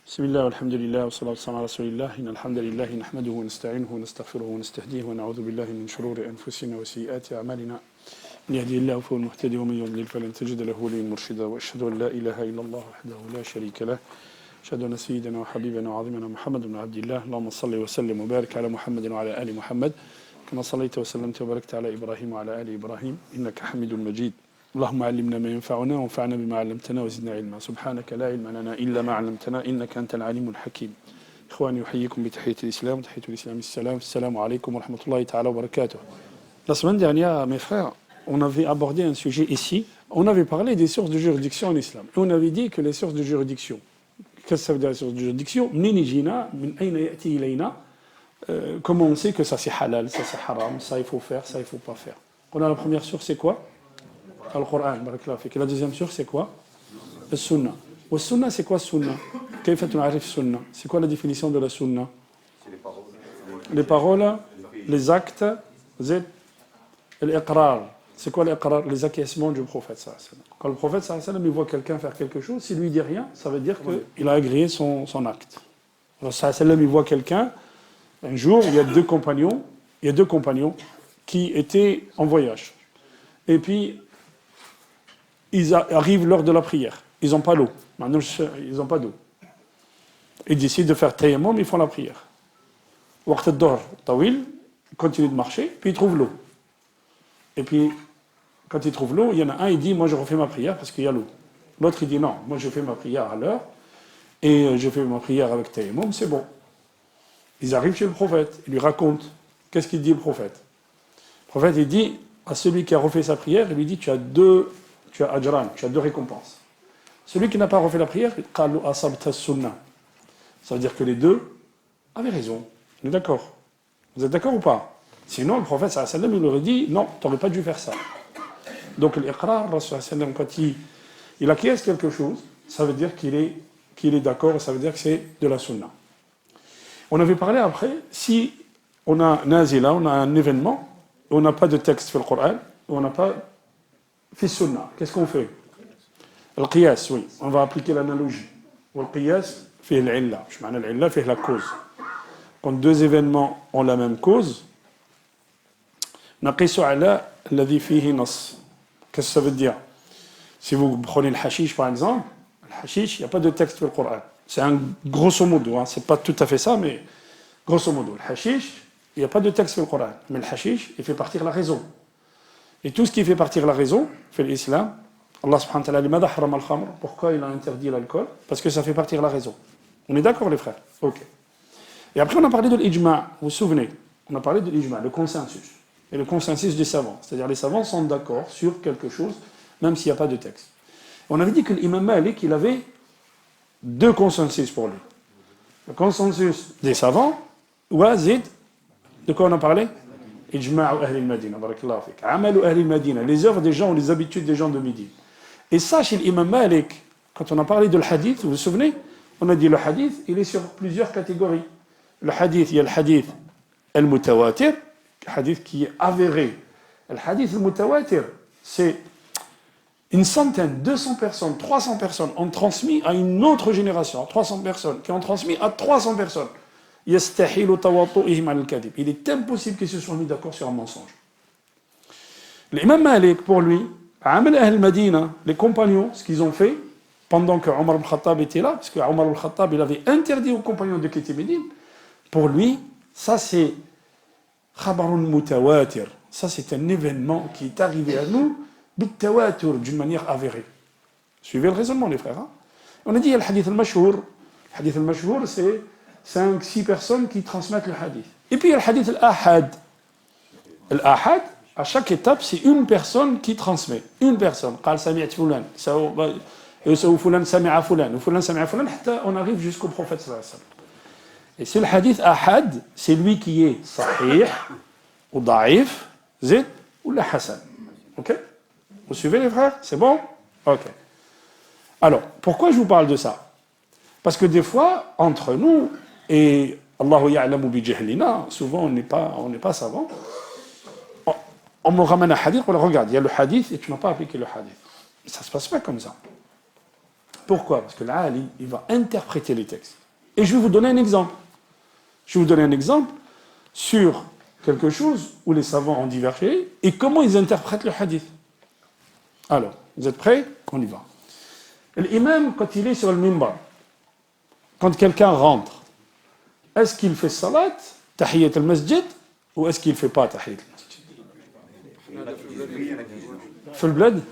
بسم الله والحمد لله والصلاة والسلام على رسول الله إن الحمد لله نحمده ونستعينه ونستغفره ونستهديه ونعوذ بالله من شرور أنفسنا وسيئات أعمالنا من يهدي الله فهو المهتدي ومن يضلل فلن تجد له وليا مرشدا وأشهد أن لا إله إلا الله وحده لا شريك له أشهد أن سيدنا وحبيبنا وعظيمنا محمد بن عبد الله اللهم صل وسلم وبارك على محمد وعلى آل محمد كما صليت وسلمت وباركت على إبراهيم وعلى آل إبراهيم إنك حميد مجيد اللهم علمنا ما ينفعنا وانفعنا بما علمتنا وزدنا علما سبحانك لا علم لنا إلا ما علمتنا إنك أنت العليم الحكيم إخواني أحييكم بتحية الإسلام تحية الإسلام السلام عليكم ورحمة الله تعالى وبركاته. La semaine dernière, mes frères, on avait abordé un sujet ici. On avait parlé des sources de juridiction en islam. Et on avait dit que les sources de juridiction, qu'est-ce que ça veut dire les sources de juridiction? Comment on sait que ça c'est halal, ça c'est haram, ça il faut faire, ça il faut pas faire. On a la première source, c'est quoi? Al-Qur'an, barakallahu fik. La deuxième source, c'est quoi? Le Sunna. Le Sunna, c'est quoi Sunna? Kayfa tun'arif Sunna? C'est quoi la définition de la Sunna? Les paroles, les actes, l'iqrar. C'est quoi l'iqrar? Les acquiescements du prophète sallallahu alayhi wa sallam. Quand le prophète sallallahu alayhi wa sallam il voit quelqu'un faire quelque chose, s'il lui dit rien, ça veut dire qu'il a agréé son acte. Alors sallallahu alayhi wa sallam il voit quelqu'un, un jour, il y a deux compagnons qui étaient en voyage. Et puis, ils arrivent lors de la prière. Ils n'ont pas l'eau. Maintenant, ils n'ont pas d'eau. Ils décident de faire tayammum, ils font la prière. Waqt ad-dahr, tawil, ils continuent de marcher, puis ils trouvent l'eau. Et puis, quand ils trouvent l'eau, il y en a un, il dit, moi je refais ma prière parce qu'il y a l'eau. L'autre, il dit, non, moi je fais ma prière à l'heure, et je fais ma prière avec tayammum, c'est bon. Ils arrivent chez le prophète, ils lui racontent. Qu'est-ce qu'il dit le prophète? Le prophète, il dit, à celui qui a refait sa prière, il lui dit, tu as deux récompenses. Celui qui n'a pas refait la prière, qalu asabta sunnah. Ça veut dire que les deux avaient raison. On est d'accord? Vous êtes d'accord ou pas? Sinon, le prophète sallallahu alayhi wa sallam, il aurait dit, non, tu n'aurais pas dû faire ça. Donc l'iqrar, quand il acquiesce quelque chose, ça veut dire qu'il est d'accord, ça veut dire que c'est de la sunna. On avait parlé après, si on a nazila, on a un événement, on n'a pas de texte sur le Coran, on n'a pas fi sunna, qu'est-ce qu'on fait? Al-qiyas, oui, on va appliquer l'analogie. Al-qiyas, fait l'illa, je m'en l'illa, fait la cause. Quand deux événements ont la même cause, naqisu ala alladhi fihi nas. Qu'est-ce que ça veut dire? Si vous prenez le hashish par exemple, le hashish, il n'y a pas de texte sur le Coran. C'est un grosso modo, hein, c'est pas tout à fait ça, mais grosso modo. Le hashish, il n'y a pas de texte sur le Coran, mais le hashish, il fait partir la raison. Et tout ce qui fait partir la raison, fait l'islam, Allah subhanahu wa ta'ala, mada haram al-khamr, pourquoi il a interdit l'alcool? Parce que ça fait partir la raison. On est d'accord les frères? Ok. Et après on a parlé de l'ijma', vous vous souvenez? On a parlé de l'ijma', le consensus. Et le consensus des savants. C'est-à-dire les savants sont d'accord sur quelque chose, même s'il n'y a pas de texte. On avait dit que l'imam Malik, il avait deux consensus pour lui. Le consensus des savants, wazid, de quoi on a parlé? Ijma'u ahli al-Madina, barakallahu fik. Amalu ahli al-Madina, les œuvres des gens ou les habitudes des gens de Médine. Et ça, chez l'imam Malik, quand on a parlé de l'hadith, vous vous souvenez? On a dit le hadith, il est sur plusieurs catégories. Le hadith, il y a le hadith al-mutawatir, le hadith qui est avéré. Le hadith al-mutawatir, c'est une centaine, 200 personnes, 300 personnes ont transmis à une autre génération, 300 personnes, qui ont transmis à 300 personnes. Il est impossible qu'ils se soient mis d'accord sur un mensonge. L'imam Malik, pour lui, Amal Ahl Madina, les compagnons, ce qu'ils ont fait, pendant que Omar al-Khattab était là, parce que Omar al-Khattab, il avait interdit aux compagnons de quitter Médine, pour lui, ça c'est Khabarun Mutawatir. Ça c'est un événement qui est arrivé à nous, bitawatir, d'une manière avérée. Suivez le raisonnement, les frères. Hein? On a dit, le hadith al-Mashhour. Le hadith al-Mashhour, c'est 5-6 personnes qui transmettent le hadith. Et puis il y a le hadith al-Ahad. Al-Ahad, à chaque étape, c'est une personne qui transmet. Une personne. قال سمعت فلان. فلان سمع فلان. وفلان سمع فلان. حتى on arrive jusqu'au prophète sallallahu alayhi wa sallam. Et c'est le hadith Ahad, c'est lui qui est sahih, ou daif, zid, ou la hasan. Ok? Vous suivez les frères? C'est bon? Ok. Alors, pourquoi je vous parle de ça? Parce que des fois, entre nous, et Allahu ya'lamu bi jahlina, souvent on n'est pas savant, on me ramène un hadith, on le regarde, il y a le hadith et tu n'as pas appliqué le hadith. Mais ça ne se passe pas comme ça. Pourquoi? Parce que l'Alim, il va interpréter les textes. Et je vais vous donner un exemple. Je vais vous donner un exemple sur quelque chose où les savants ont divergé et comment ils interprètent le hadith. Alors, vous êtes prêts? On y va. L'imam, quand il est sur le minbar, quand quelqu'un rentre, est-ce qu'il fait salat, tahiyyat al-masjid, ou est-ce qu'il ne fait pas tahiyyat al-masjid? في البلاد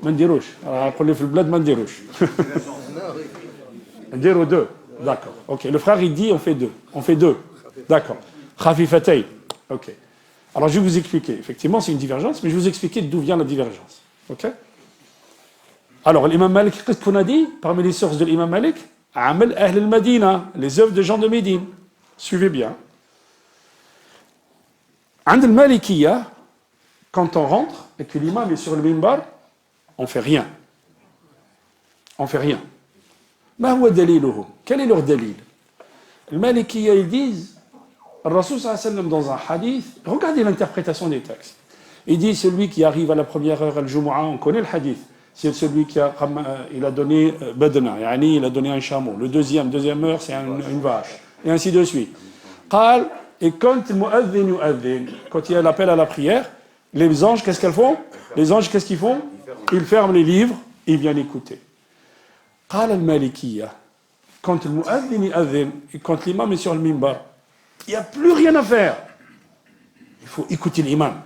ما نديروش نقول لي في البلاد ما نديروش نديرو deux. D'accord. OK. Le frère il dit on fait deux. D'accord. خفيفتين. OK. Alors je vais vous expliquer. Effectivement, c'est une divergence, mais je vais vous expliquer d'où vient la divergence. OK? Alors l'imam Malik, qu'est-ce qu'on a dit parmi les sources de l'imam Malik? Amal Ahl al-Madina, les œuvres de gens de Médine. Suivez bien. عند المالكية, quand on rentre et que l'imam est sur le minbar, on ne fait rien. On ne fait rien. ما هو دليلهم? Quel est leur dalil? المالكية, ils disent, le Rasoul sallallahu alayhi wa sallam dans un hadith, regardez l'interprétation des textes. Il dit, celui qui arrive à la première heure al-Jumu'ah, on connaît le hadith, c'est celui qui a donné badna, yani il a donné un chameau. Le deuxième heure, c'est une vache. Et ainsi de suite. قال, et quand le mu'adhin yu'adhin, quand il y a l'appel à la prière, les anges, qu'est-ce qu'elles font? Les anges, qu'est-ce qu'ils font? Ils ferment les livres et ils viennent écouter. قال المالكية, quand le mu'adhin yu'adhin, et quand l'imam est sur le minbar, il n'y a plus rien à faire. Il faut écouter l'imam.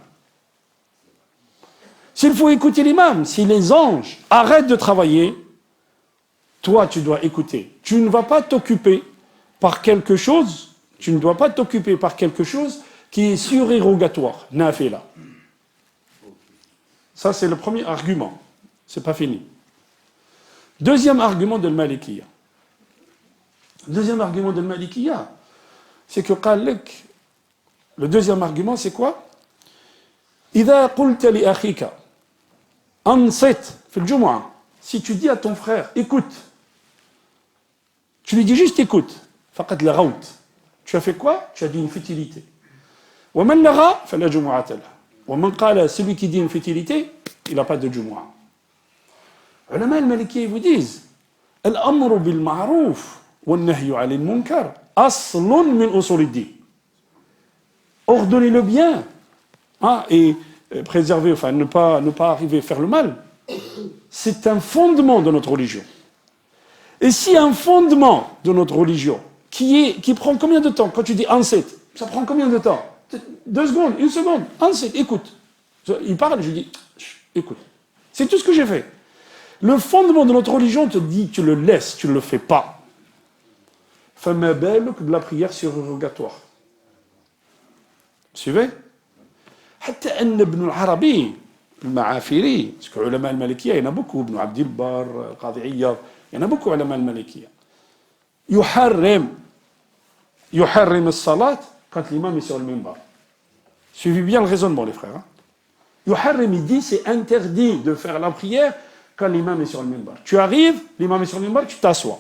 S'il faut écouter l'imam, si les anges arrêtent de travailler, toi tu dois écouter. Tu ne vas pas t'occuper par quelque chose, qui est surérogatoire, nafila. Ça c'est le premier argument. C'est pas fini. Deuxième argument de Malikiya. C'est que le deuxième argument c'est quoi? إذا قلت لأخيك أنصت في الجمعة, si tu dis à ton frère écoute, tu lui dis juste écoute, فقد لغوت, tu as fait quoi? Tu as dit une futilité. ومن لغى فلا جمعة له. ومن قال, celui qui dit une futilité, il n'a pas de jumu'ah. علماء المالكية vous disent الأمر بالمعروف والنهي عن المنكر أصل من أصول الدين. Ordonner le bien, et préserver, enfin ne pas arriver à faire le mal, c'est un fondement de notre religion. Et si un fondement de notre religion qui prend combien de temps? Quand tu dis anset, ça prend combien de temps? 2 secondes, 1 seconde. Anset, écoute. Il parle, je dis écoute. C'est tout ce que j'ai fait. Le fondement de notre religion te dit tu le laisses, tu ne le fais pas. Fama baluk de la prière surérogatoire. Suivez? حتى أن ابن العربي المعافري, parce que علماء المالكية, il y en a beaucoup, ابن عبد البر, القاضي عياض, il y en a beaucoup علماء المالكية. يحرم الصلاة quand l'imam est sur le minbar. Suivez bien le raisonnement les frères. يحرم, il dit c'est interdit de faire la prière quand l'imam est sur le minbar. Tu arrives, l'imam est sur le minbar, tu t'assois.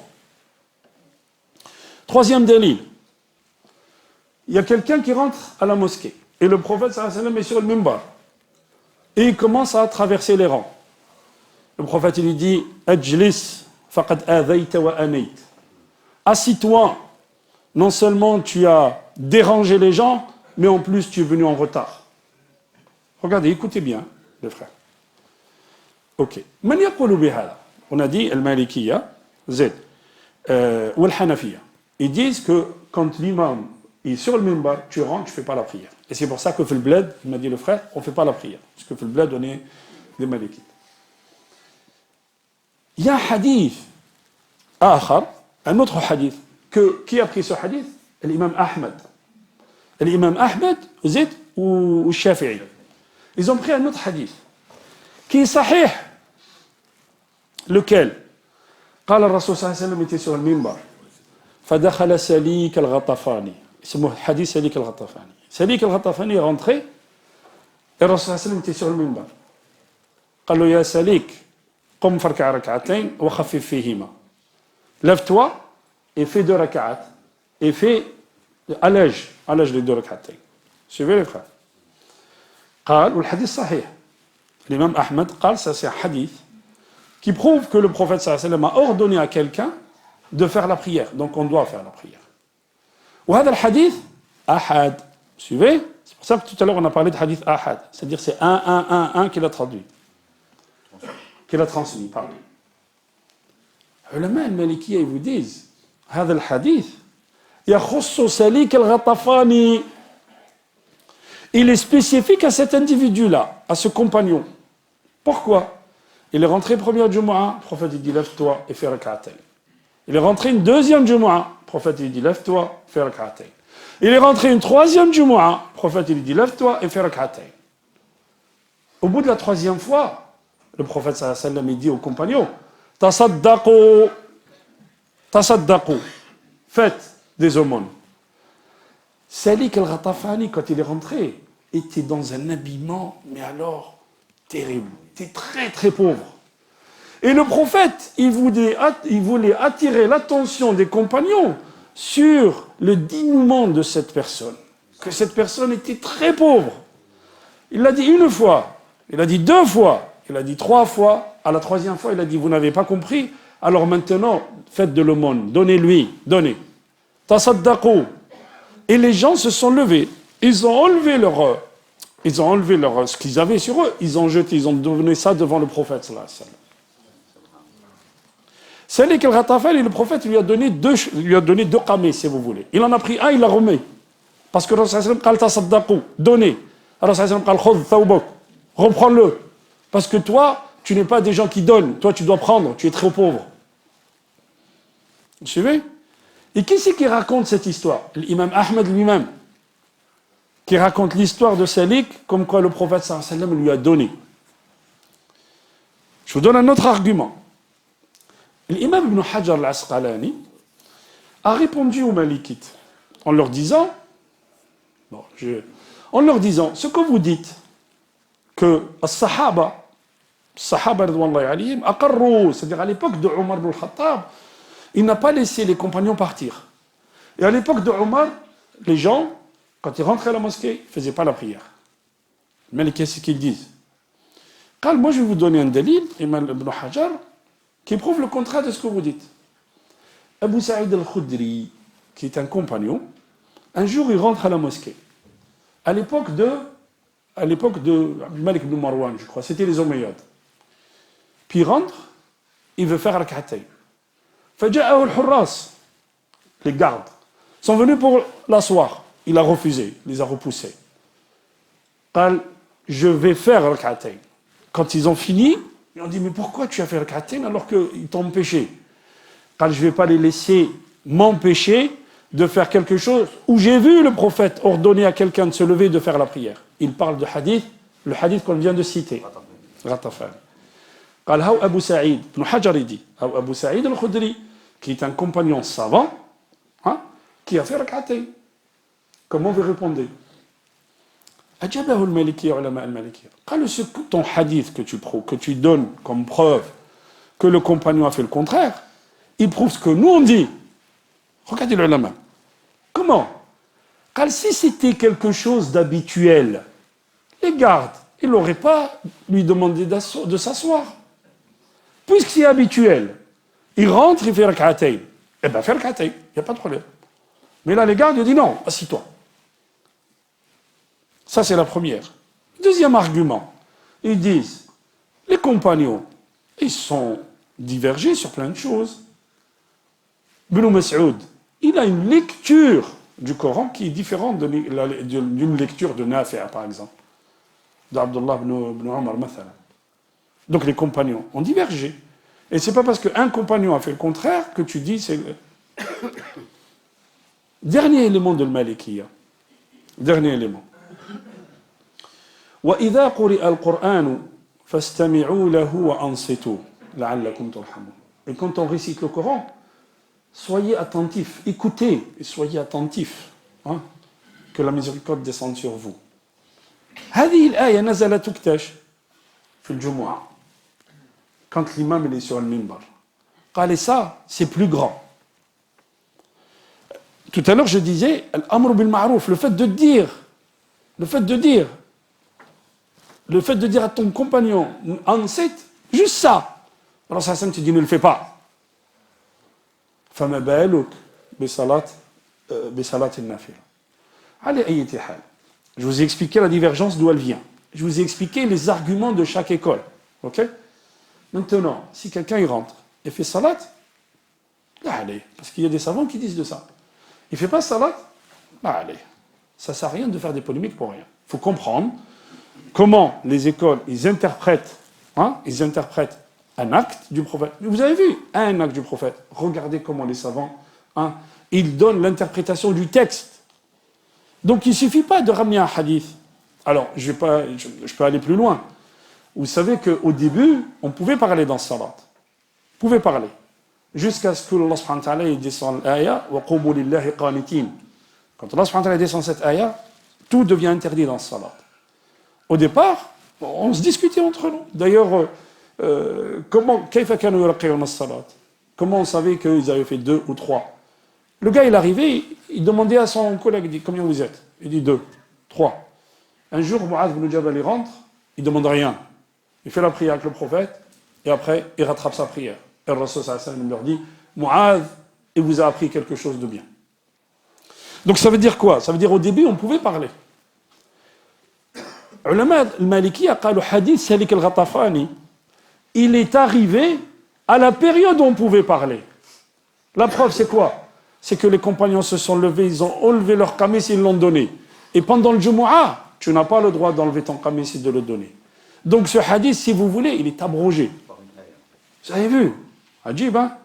Troisième délit. Il y a quelqu'un qui rentre à la mosquée. Et le prophète sallallahu alayhi wa sallam est sur le minbar. Et il commence à traverser les rangs. Le prophète il lui dit Ajlis faqad adhayta wa anayt. Assis-toi. Non seulement tu as dérangé les gens, mais en plus tu es venu en retard. Regardez, écoutez bien, les frères. Ok. Man yaqulu bihada. On a dit al-Malikiyya, Z, ou al-Hanafiyya. Ils disent que quand l'imam est sur le minbar, tu rentres, tu ne fais pas la prière. Et c'est pour ça que fil bled, il m'a dit le frère, on ne fait pas la prière. Parce que fil bled, on est des malikites. Il y a un hadith, un autre hadith, qui a pris ce hadith? L'imam Ahmed. L'imam Ahmed, Zid ou Shafi'i. Ils ont pris un autre hadith, qui est sahih. Lequel? قال الرسول صلى الله عليه وسلم était sur le minbar. فدخل سليك الغطفاني. C'est le hadith Salik al-Ghatafani. Salik al-Ghatafani est rentré et le Rasul sallam était sur le minbar. قال له يا سليك قم فاركع ركعتين وخفف فيهما. Lève-toi et fais 2 rak'at et allège les 2 rak'atayn. Suivez les frères. قال والحديث صحيح. L'imam Ahmed قال ça c'est un hadith qui prouvent que le prophète sallallahu alayhi wa sallam a ordonné à quelqu'un de faire la prière. Donc on doit faire la prière. وهذا الحديث أحد. Suivez? C'est pour ça que tout à l'heure on a parlé de hadith ahad. C'est-à-dire c'est un qui l'a traduit. Qui l'a transmis, pardon. علماء المالكية ils vous disent هذا الحديث يخص سليك الغطفاني. Il est spécifique à cet individu-là, à ce compagnon. Pourquoi? Il est rentré première Jumu'ah, le prophète il dit lève-toi et fais rak'atayn. Il est rentré une deuxième Jumu'ah, le prophète il dit lève-toi, fais rak'atayn. Il est rentré une troisième Jumu'ah, le prophète il dit lève-toi et fais rak'atayn. Au bout de la troisième fois, le prophète sallallahu alayhi wa sallam il dit aux compagnons tasaddaqu, faites des aumônes. Salik al-Ghatafani, quand il est rentré, était dans un habillement, mais alors terrible. Il était très très pauvre. Et le prophète, il voulait attirer l'attention des compagnons sur le dénouement de cette personne. Que cette personne était très pauvre. Il l'a dit une fois, il l'a dit deux fois, il l'a dit trois fois. À la troisième fois, il a dit, vous n'avez pas compris, alors maintenant, faites de l'aumône, donnez-lui, donnez. Tasaddaqu. Et les gens se sont levés. Ils ont enlevé ce qu'ils avaient sur eux. Ils ont jeté, ils ont donné ça devant le prophète sallallahu alayhi wa sallam. Salik al-Ghatafani, le prophète lui a donné deux qamés, si vous voulez. Il en a pris un, il l'a remis. Parce que le Rasul sallallahu alayhi wa sallam qal tasaddaqu, donnez. Alors le Rasul sallallahu alayhi wa sallam qal khudh thawbak, reprends-le. Parce que toi, tu n'es pas des gens qui donnent. Toi, tu dois prendre. Tu es très pauvre. Vous suivez? Et qui c'est qui raconte cette histoire? L'imam Ahmed lui-même. Qui raconte l'histoire de Salik, comme quoi le prophète sallallahu alayhi wa sallam lui a donné. Je vous donne un autre argument. L'imam Ibn Hajar al-Asqalani a répondu aux Malikites en leur disant, ce que vous dites, que as-sahaba, c'est-à-dire à l'époque de Omar ibn al-Khattab, il n'a pas laissé les compagnons partir. Et à l'époque de Omar, les gens, quand ils rentraient à la mosquée, ils ne faisaient pas la prière. Mais qu'est-ce qu'ils disent? Moi, je vais vous donner un dalil, Imam Ibn Hajar, qui prouve le contraire de ce que vous dites. Abu Sa'id al-Khudri, qui est un compagnon, un jour, il rentre à la mosquée. À l'époque de Malik ibn Marwan, je crois, c'était les Omeyyades. Puis il rentre, il veut faire rak'atayn. Faja'ahu al-hurras, les gardes, sont venus pour l'asseoir. Il a refusé, il les a repoussés. Qal, je vais faire rak'atayn. Quand ils ont fini, ils ont dit, mais pourquoi tu as fait rak'atayn alors qu'ils t'ont empêché? Qal, je ne vais pas les laisser m'empêcher de faire quelque chose où j'ai vu le prophète ordonner à quelqu'un de se lever et de faire la prière. Il parle de hadith, le hadith qu'on vient de citer. Ghatafan. قال هاو أبو سعيد بن حجر dit هاو أبو سعيد الخدري qui est un compagnon savant qui a fait rak'atayn. Comment vous répondez? أجابه المالكية علماء المالكية قالوا ton hadith que tu donnes comme preuve que le compagnon a fait le contraire, il prouve ce que nous on dit. Regardez le ulama. Comment? Car si c'était quelque chose d'habituel, les gardes, ils n'auraient pas lui demandé de s'asseoir. Puisque c'est habituel, il rentre, il fait rak'atayn. Eh bien, fais rak'atayn, il n'y a pas de problème. Mais là, les gardes, ils disent non, assis-toi. Ça, c'est la première. Deuxième argument, ils disent, les compagnons, ils sont divergés sur plein de choses. Ibn Mas'ud, il a une lecture du Coran qui est différente d'une lecture de Nafi', par exemple, d'Abdullah ibn Omar, mathalan. Donc les compagnons ont divergé. Et c'est pas parce qu'un compagnon a fait le contraire que tu dis c'est... Dernier élément de Malikiya. Dernier élément. وَإِذَا قُرِئَ الْقُرْآنُ فَاسْتَمِعُوا لَهُ وَأَنصِتُوا لَعَلَّكُمْ تُرْحَمُونَ. Et quand on récite le Coran, soyez attentifs, écoutez et soyez attentifs, que la miséricorde descende sur vous. هذه الآية نزلت تكتش في الجمعة quand l'imam est sur le minbar. قال ça, c'est plus grand. Tout à l'heure je disais الأمر بالمعروف, le fait de dire à ton compagnon, ansit, juste ça, Alors ça te dit ne le fais pas. فما بالك بصلاة النافلة. على أي حال. Je vous ai expliqué la divergence d'où elle vient. Je vous ai expliqué les arguments de chaque école. Ok? Maintenant, si quelqu'un il rentre et fait salat, là allez, parce qu'il y a des savants qui disent de ça. Il ne fait pas salat, là allez. Ça ne sert à rien de faire des polémiques pour rien. Il faut comprendre comment les écoles, ils interprètent un acte du prophète. Vous avez vu, un acte du prophète. Regardez comment les savants, ils donnent l'interprétation du texte. Donc il ne suffit pas de ramener un hadith. Alors, je peux aller plus loin. Vous savez qu'au début, on pouvait parler dans ce salat. On pouvait parler. Jusqu'à ce que Allah subhanahu wa ta'ala descende l'ayah « Wa qumu lillahi qanitin ». Quand Allah subhanahu wa ta'ala descend cette ayah, tout devient interdit dans ce salat. Au départ, on se discutait entre nous. D'ailleurs, comment on savait qu'ils avaient fait 2 ou 3? Le gars, il arrivait, il demandait à son collègue, il dit, combien vous êtes? Il dit 2, 3. Un jour, Mu'adh ibn Jabal, il rentre, il ne demande rien. Il fait la prière avec le prophète, et après, il rattrape sa prière. Et le Rasul sallallahu alayhi wa sallam leur dit, Mu'adh, il vous a appris quelque chose de bien. Donc ça veut dire quoi? Ça veut dire au début, on pouvait parler. Ulama al-Maliki a dit le hadith Salik al-Ghatafani, il est arrivé à la période où on pouvait parler. La preuve, c'est quoi? C'est que les compagnons se sont levés, ils ont enlevé leur kamis et ils l'ont donné. Et pendant le Jumu'ah, tu n'as pas le droit d'enlever ton kamis et de le donner. Donc ce hadith, si vous voulez, il est abrogé. Vous avez vu? Ajib, hein?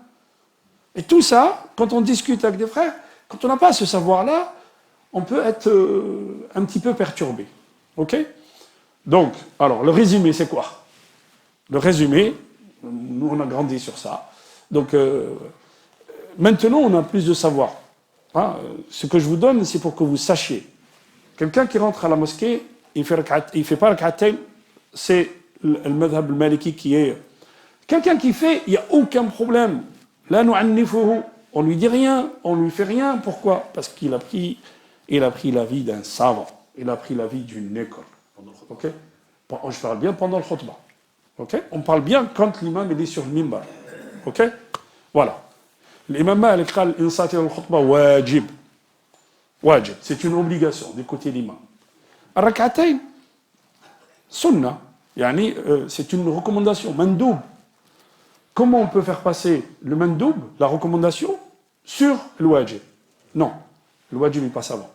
Et tout ça, quand on discute avec des frères, quand on n'a pas ce savoir-là, on peut être un petit peu perturbé. Ok? Donc, alors, le résumé, c'est quoi? Le résumé, nous, on a grandi sur ça. Donc, maintenant, on a plus de savoir. Ce que je vous donne, c'est pour que vous sachiez. Quelqu'un qui rentre à la mosquée, il fait pas le rak'atayn, c'est le madhab al-maliki qui est... Quelqu'un qui fait, il n'y a aucun problème. Là, nous on lui dit rien, on lui fait rien. Pourquoi? Parce qu'il a pris la vie d'un savant. Il a pris la vie d'une école. Ok? Je parle bien pendant le khutbah. Ok? On parle bien quand l'imam est sur le mimbar. Ok? Voilà. L'imam Malik قال insati al-khutbah wajib. Wajib, c'est une obligation d'écouter l'imam. Al-rak'atayn, sunnah, yani, c'est une recommandation, mandoub. Comment on peut faire passer le mandoub, la recommandation, sur le wajib? Non, le wajib il passe avant.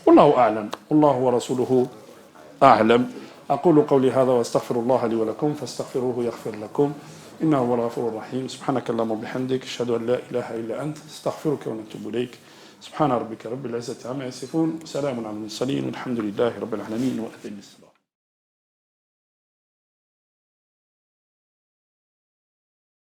Wallahu a'lam, Wallahu wa rasuluhu a'lam. أقول قولي هذا وأستغفر الله لي ولكم فاستغفروه يغفر لكم إنه هو الغفور الرحيم سبحانك اللهم وبحمدك أشهد أن لا إله إلا أنت استغفرك ونتوب إليك سبحان ربك رب العزة عما يصفون وسلام على المرسلين والحمد لله رب العالمين وأذن الصلاة